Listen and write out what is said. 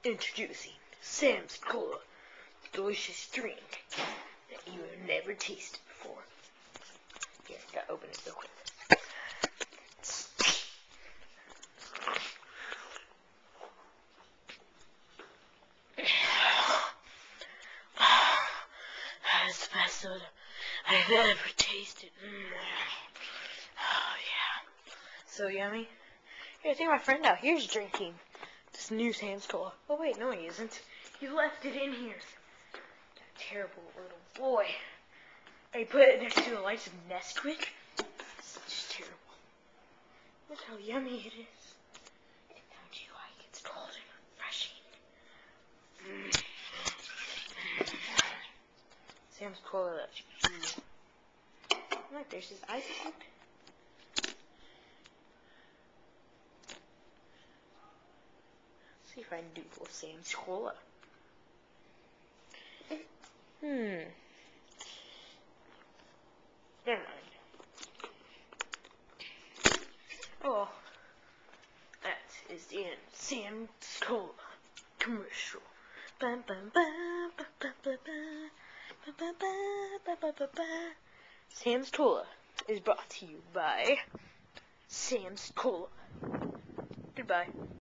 Introducing Sam's Cola, delicious drink that you have never tasted before. Here, gotta open it real quick. That's the best soda I've ever tasted. Oh yeah, so yummy. Here, take my friend out. Here's drinking this new Sam's Cola. Oh wait, no he isn't. He left it in here. That terrible little boy. I put it next to the likes of Nesquik. It's just terrible. Look how yummy it is. Don't you like it? It's cold and refreshing. Sam's Cola. Look, there's his ice cube. See if I can do with Sam's Cola. Never mind. Oh, that is the end. Sam's Cola commercial. Bum, bum, bum, bum, bum, bum, bum, bum, bum, bum, bum, bum. Sam's Cola is brought to you by Sam's Cola. Goodbye.